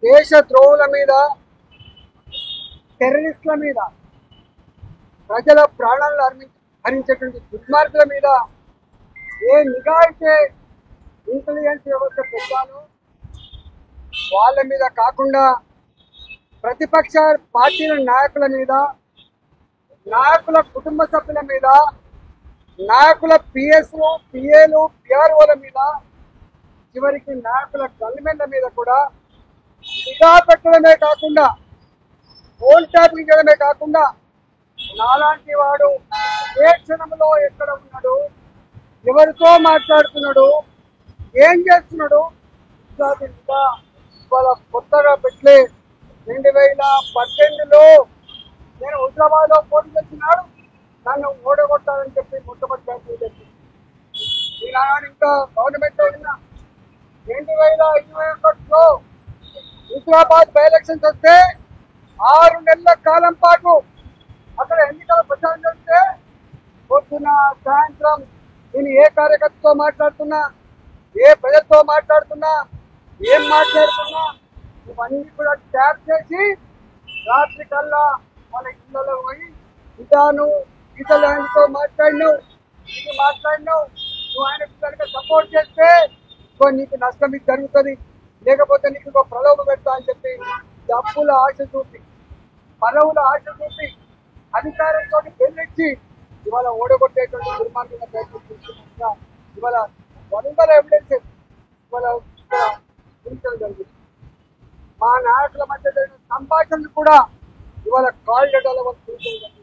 దేశ ద్రోహుల మీద, టెర్రరిస్టుల మీద, ప్రజల ప్రాణాలను హరించేటువంటి దుర్మార్గుల మీద ఏ నిఘా అయితే ఇంటెలిజెన్స్ వ్యవస్థ పెట్టాలో వాళ్ళ మీద కాకుండా ప్రతిపక్ష పార్టీల నాయకుల మీద, నాయకుల కుటుంబ సభ్యుల మీద, నాయకుల పిఎస్లు, పిఏలు, పిఆర్ఓల మీద, చివరికి నాయకుల గవర్నమెంట్ల మీద కూడా నిఘా పెట్టడమే కాకుండా, ఫోన్ ట్యాపింగ్ చేయడమే కాకుండా నాలాంటి వాడు ఏ క్షణంలో ఎక్కడ ఉన్నాడు, ఎవరితో మాట్లాడుతున్నాడు, ఏం చేస్తున్నాడు ఇవాళ కొత్తగా పెట్టి 2018లో నేను హైదరాబాద్లో పోటీ చేస్తున్నాడు, నన్ను ఓడగొట్టాలని చెప్పి మొట్టమొదటి ఈనాడు ఇంకా గవర్నమెంట్ ఉన్నా 2021లో హైదరాబాద్ బై ఎలక్షన్స్ వస్తే 6 నెలల కాలం పాటు అక్కడ ఎన్నికల ప్రచారం చేస్తే పొద్దున సాయంత్రం నేను ఏ కార్యకర్తతో మాట్లాడుతున్నా, ఏ ప్రజలతో మాట్లాడుతున్నా, ఏం మాట్లాడుతున్నా ఇవన్నీ కూడా ట్యాప్ చేసి రాత్రి కల్లా మన ఇళ్లలో పోయి ఇదాను ఇతరులతో మాట్లాడినావు, ఇది మాట్లాడినావు, నువ్వు ఆయనకు కనుక సపోర్ట్ చేస్తే నీకు నష్టం ఇది జరుగుతుంది, లేకపోతే నీకు ఇంకో ప్రలోభ పెడతా అని చెప్పి డబ్బుల ఆశ చూపి, పదవుల ఆశ చూపి, అధికారంతో బెదిరించి ఇవాళ ఓడగొట్టేటువంటి దుర్మార్గంగా ప్రయత్నిస్తున్నా. ఇవాళ వందల ఎవిడెన్సెస్ ఇవాళ జరుగుతుంది. మా నాయకుల మధ్య జరిగిన సంభాషణలు కూడా ఇవాళ కాల్ డేటాల వరకు చూపించండి.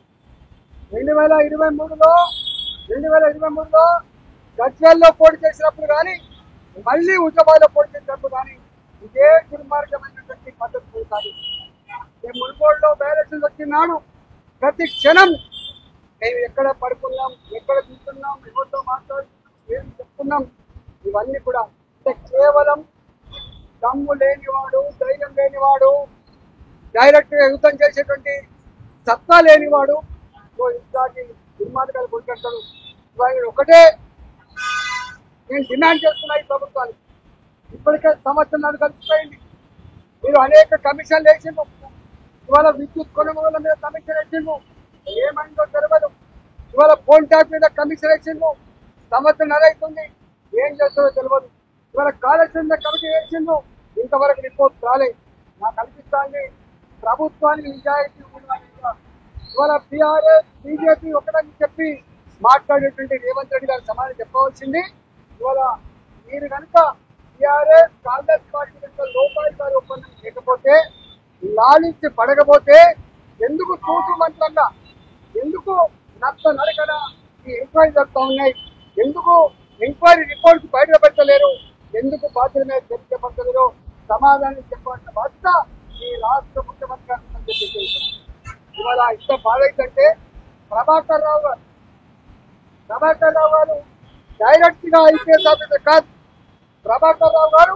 2023లో గజ్వేల్లో పోటీ చేసినప్పుడు కానీ, మళ్ళీ హుజరాబాద్లో పోటీ చేసినప్పుడు కానీ ఇదే దుర్మార్గమైనటువంటి పద్ధతి కాదు. మేము మునుగోడులో బైఎలక్షన్స్ వచ్చినాడు ప్రతి క్షణం మేము ఎక్కడ పడుకున్నాం, ఎక్కడ తింటున్నాం, ఎవరితో మాట్లాడుతున్నాం, ఏం చెప్తున్నాం, ఇవన్నీ కూడా కేవలం దమ్ము లేనివాడు, ధైర్యం లేనివాడు, డైరెక్ట్ గా యుద్ధం చేసేటువంటి సత్తా లేనివాడు ఇట్లాంటి దుర్మార్గాలు కొట్టుకుంటాడు. ఒకటే నేను డిమాండ్ చేస్తున్నా ఈ ప్రభుత్వానికి, ఇప్పటికే సంవత్సరాలు కలిసిపోయింది. మీరు అనేక కమిషన్లు వేసిండ్రు, ఇవాళ విద్యుత్ కొనుగోళ్ల మీద కమిషన్ వేసిండ్రు, ఏమైందో తెలియదు. ఇవాళ ఫోన్ ట్యాప్ మీద కమిషన్ వేసిండ్రు, సంవత్సరం అవుతుంది, ఏం చేస్తారో తెలియదు. ఇవాళ కాళేశ్వరం కమిటీ వేసిండ్రు, ఇంతవరకు రిపోర్ట్ రాలేదు. నాకు అనిపిస్తుంది ప్రభుత్వానికి నిజాయితీ ఉండాలి. ఇవాళ బీఆర్ఎస్, బీజేపీ ఒకటని చెప్పి మాట్లాడేటువంటి రేవంత్ రెడ్డి గారు సమాధానం చెప్పవలసింది. ఇవాళ మీరు కనుక బీఆర్ఎస్, కాంగ్రెస్ పార్టీ కనుక లోపాయికారి ఒప్పందం లేకపోతే, లాలించి పడకపోతే ఎందుకు తూటు మంత్రంగా, ఎందుకు నచ్చ నడకన ఈ ఎంక్వైరీ జరుగుతూ ఉన్నాయి, ఎందుకు ఎంక్వైరీ రిపోర్ట్ బయటపెట్టలేరు, ఎందుకు బాధ్యుల మీద చెప్పలేరు, సమాధానం చెప్పాల్సిన బాధ్యత ఈ రాష్ట్ర ముఖ్యమంత్రి గారు. ఇవాళ ఇంత బాధ ఏంటంటే ప్రభాకర్ రావు గారు డైరెక్ట్ గా ఐపీఎస్ ఆఫీసర్ కాదు, ప్రభాకర్ రావు గారు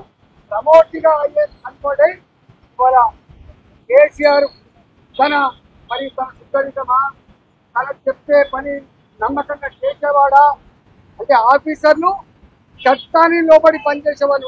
ప్రమోట్ గా ఐఏఎస్ అనుకోండి. ఇవాళ కేసీఆర్ తన సుద్దరితమా, తన చెప్తే పని నమ్మకంగా చేసేవాడా అంటే ఆఫీసర్లు చట్టాన్ని లోబడి పనిచేసేవాళ్ళు